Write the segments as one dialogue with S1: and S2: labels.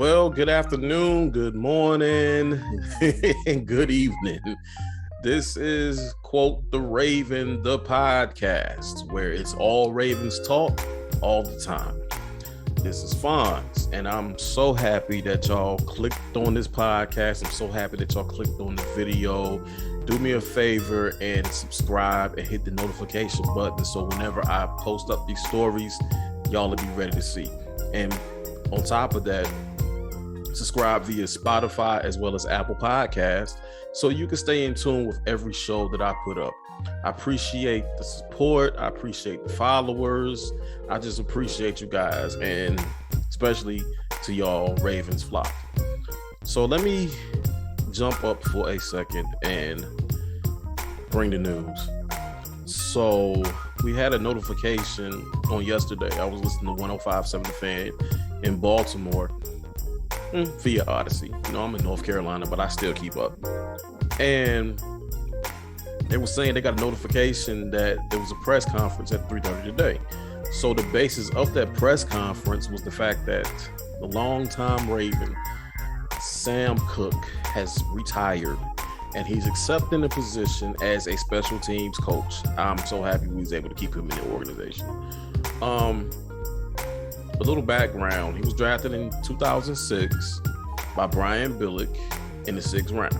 S1: Well, good afternoon, good morning, and good evening. This is Quote the Raven, the podcast, where it's all Ravens talk all the time. This is Fonz, and I'm so happy that y'all clicked on this podcast. I'm so happy that y'all clicked on the video. Do me a favor and subscribe and hit the notification button so whenever I post up these stories, y'all will be ready to see. And on top of that, subscribe via Spotify as well as Apple Podcasts so you can stay in tune with every show that I put up. I appreciate the support. I appreciate the followers. I just appreciate you guys, and especially to y'all Ravens flock. So let me jump up for a second and bring the news. So we had a notification on yesterday. I was listening to 105.7 The Fan in Baltimore via Odyssey. You know, I'm in North Carolina, but I still keep up. And they were saying they got a notification that there was a press conference at 3:30 today. So the basis of that press conference was the fact that the longtime Raven, Sam Koch, has retired and he's accepting a position as a special teams coach. I'm so happy we was able to keep him in the organization. A little background, he was drafted in 2006 by Brian Billick in the 6th round.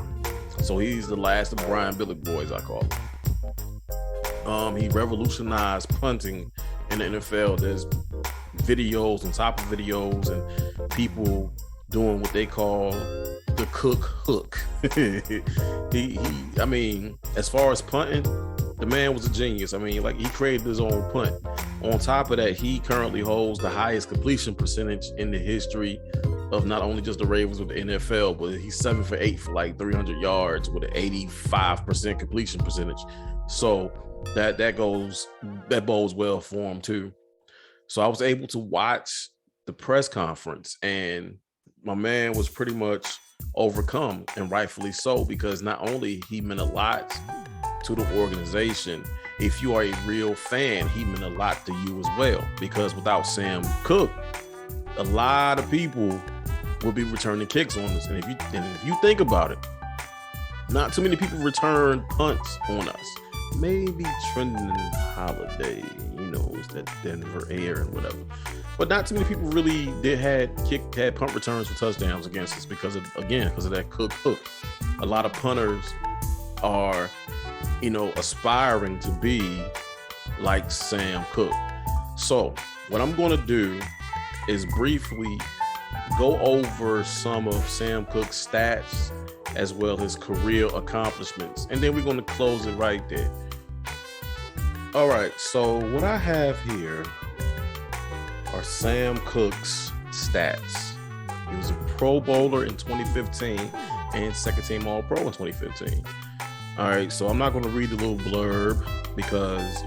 S1: So he's the last of Brian Billick boys, I call him. He revolutionized punting in the NFL. There's videos on top of videos and people doing what they call the Koch hook. I mean, as far as punting, the man was a genius. I mean, like, he created his own punt. On top of that, he currently holds the highest completion percentage in the history of not only just the Ravens with the NFL, but he's 7 for 8 for like 300 yards with an 85% completion percentage. So that bodes well for him too. So I was able to watch the press conference, and my man was pretty much overcome, and rightfully so, because not only he meant a lot to the organization, if you are a real fan, he meant a lot to you as well, because without Sam Koch, a lot of people will be returning kicks on us. And if you think about it, not too many people return punts on us. Maybe Trendon Holiday, it's that Denver air and whatever. But not too many people really had punt returns for touchdowns against us because of that Koch hook. A lot of punters are, aspiring to be like Sam Koch. So what I'm going to do is briefly go over some of Sam Koch's stats as well as his career accomplishments, and then we're going to close it right there. All right, so what I have here are Sam Koch's stats. He was a Pro Bowler in 2015 and second team All-Pro in 2015. All right, so I'm not going to read the little blurb because,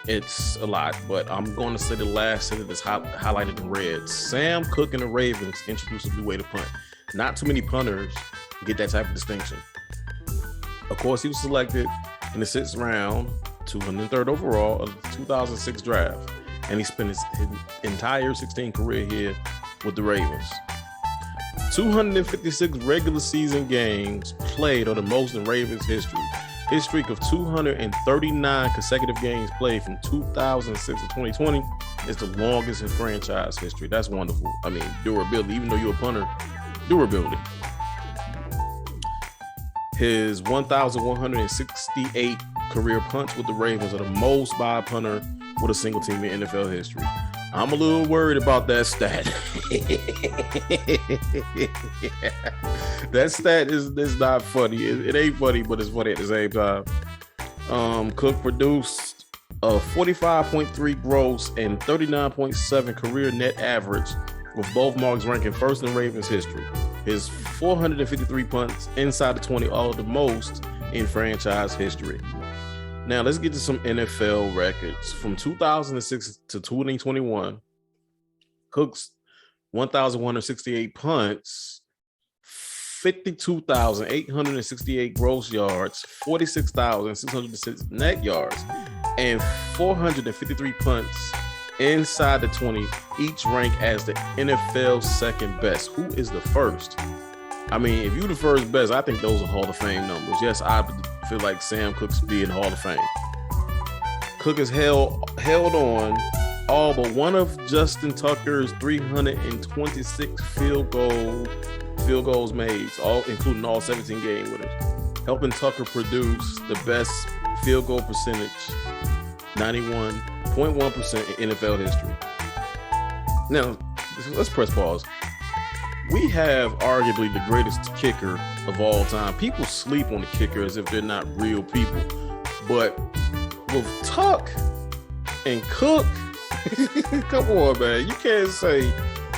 S1: it's a lot, but I'm going to say the last sentence that's highlighted in red. Sam Koch and the Ravens introduced a new way to punt. Not too many punters get that type of distinction. Of course, he was selected in the 6th round, 203rd overall of the 2006 draft, and he spent his entire 16 career here with the Ravens. 256 regular season games played are the most in Ravens history. His streak of 239 consecutive games played from 2006 to 2020 is the longest in franchise history. That's wonderful. I mean, durability, even though you're a punter, durability. His 1,168 career punts with the Ravens are the most by a punter with a single team in NFL history. I'm a little worried about that stat. That stat is not funny. It ain't funny, but it's funny at the same time. Koch produced a 45.3 gross and 39.7 career net average, with both marks ranking first in Ravens history. His 453 punts inside the 20 are the most in franchise history. Now, let's get to some NFL records. From 2006 to 2021, Koch's 1,168 punts, 52,868 gross yards, 46,606 net yards, and 453 punts inside the 20, each ranked as the NFL's second best. Who is the first? I mean, if you're the first best, I think those are Hall of Fame numbers. Yes, I feel like Sam Koch's be in Hall of Fame. Cook has held on all but one of Justin Tucker's 326 field goals made, all including all 17 game winners, helping Tucker produce the best field goal percentage, 91.1% in NFL history. Now, let's press pause. We have arguably the greatest kicker of all time. People sleep on the kicker as if they're not real people. But with Tuck and Cook, come on, man. You can't say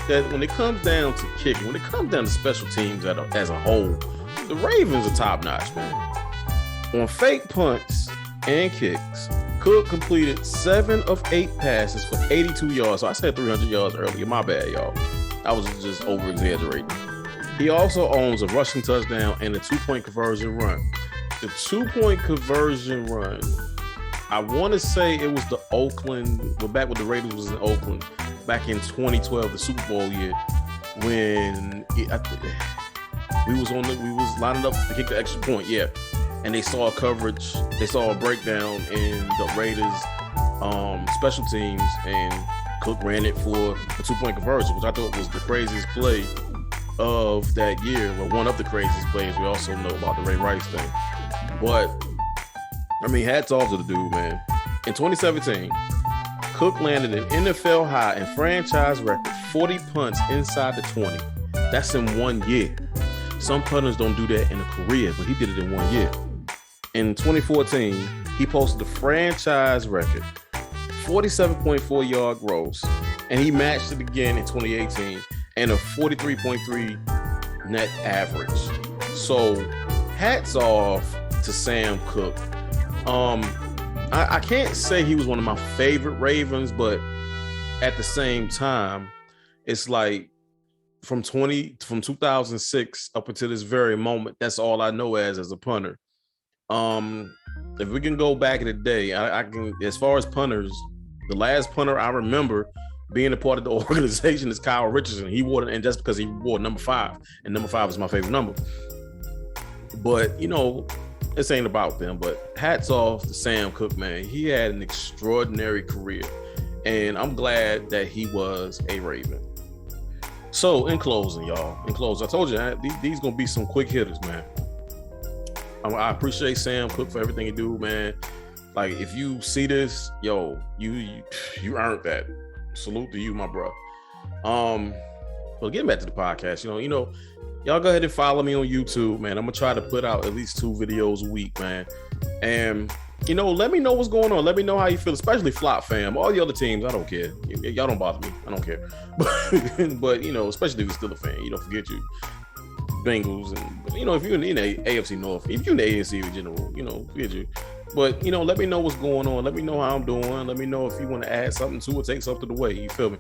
S1: that when it comes down to kicking, when it comes down to special teams as a whole, the Ravens are top notch, man. On fake punts and kicks, Cook completed 7 of 8 passes for 82 yards. So I said 300 yards earlier. My bad, y'all. I was just over-exaggerating. He also owns a rushing touchdown and a 2-point conversion run. The 2-point conversion run, I want to say it was the Oakland, back when the Ravens was in Oakland, back in 2012, the Super Bowl year, when we was lining up to kick the extra point, yeah. And they saw a breakdown in the Raiders special teams, and Cook ran it for a 2-point conversion, which I thought was the craziest play of that year. Well, one of the craziest plays. We also know about the Ray Rice thing. But, I mean, hats off to the dude, man. In 2017, Cook landed an NFL high and franchise record 40 punts inside the 20. That's in 1 year. Some punters don't do that in a career, but he did it in 1 year. In 2014, he posted a franchise record 47.4 yard gross, and he matched it again in 2018 and a 43.3 net average. So hats off to Sam Koch. I can't say he was one of my favorite Ravens, but at the same time, it's like from 2006 up until this very moment, that's all I know as a punter. If we can go back in the day, I can, as far as punters, the last punter I remember being a part of the organization is Kyle Richardson. He wore it, and just because he wore number 5, and number 5 is my favorite number. But, you know, this ain't about them, but hats off to Sam Koch, man. He had an extraordinary career, and I'm glad that he was a Raven. So, in closing, y'all, I told you, these going to be some quick hitters, man. I appreciate Sam Koch for everything he do, man. Like, if you see this, yo, you earned that. Salute to you, my bro. But getting back to the podcast, you know, y'all go ahead and follow me on YouTube, man. I'm gonna try to put out at least 2 videos a week, man. And you know, let me know what's going on. Let me know how you feel, especially Flop fam. All the other teams, I don't care. Y'all don't bother me. I don't care. But you know, especially if you're still a fan, you don't forget you. Bengals, and you know, if you're in the AFC North, if you're in the AFC in general, you know, forget you. But you know, let me know what's going on. Let me know how I'm doing. Let me know if you want to add something to it, take something away. You feel me?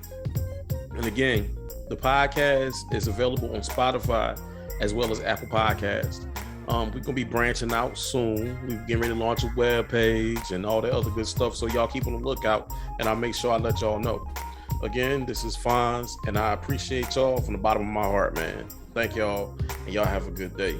S1: And again, the podcast is available on Spotify as well as Apple Podcasts. We're gonna be branching out soon. We're getting ready to launch a web page and all that other good stuff. So y'all keep on the lookout, and I'll make sure I let y'all know. Again, this is Fonz, and I appreciate y'all from the bottom of my heart, man. Thank y'all, and y'all have a good day.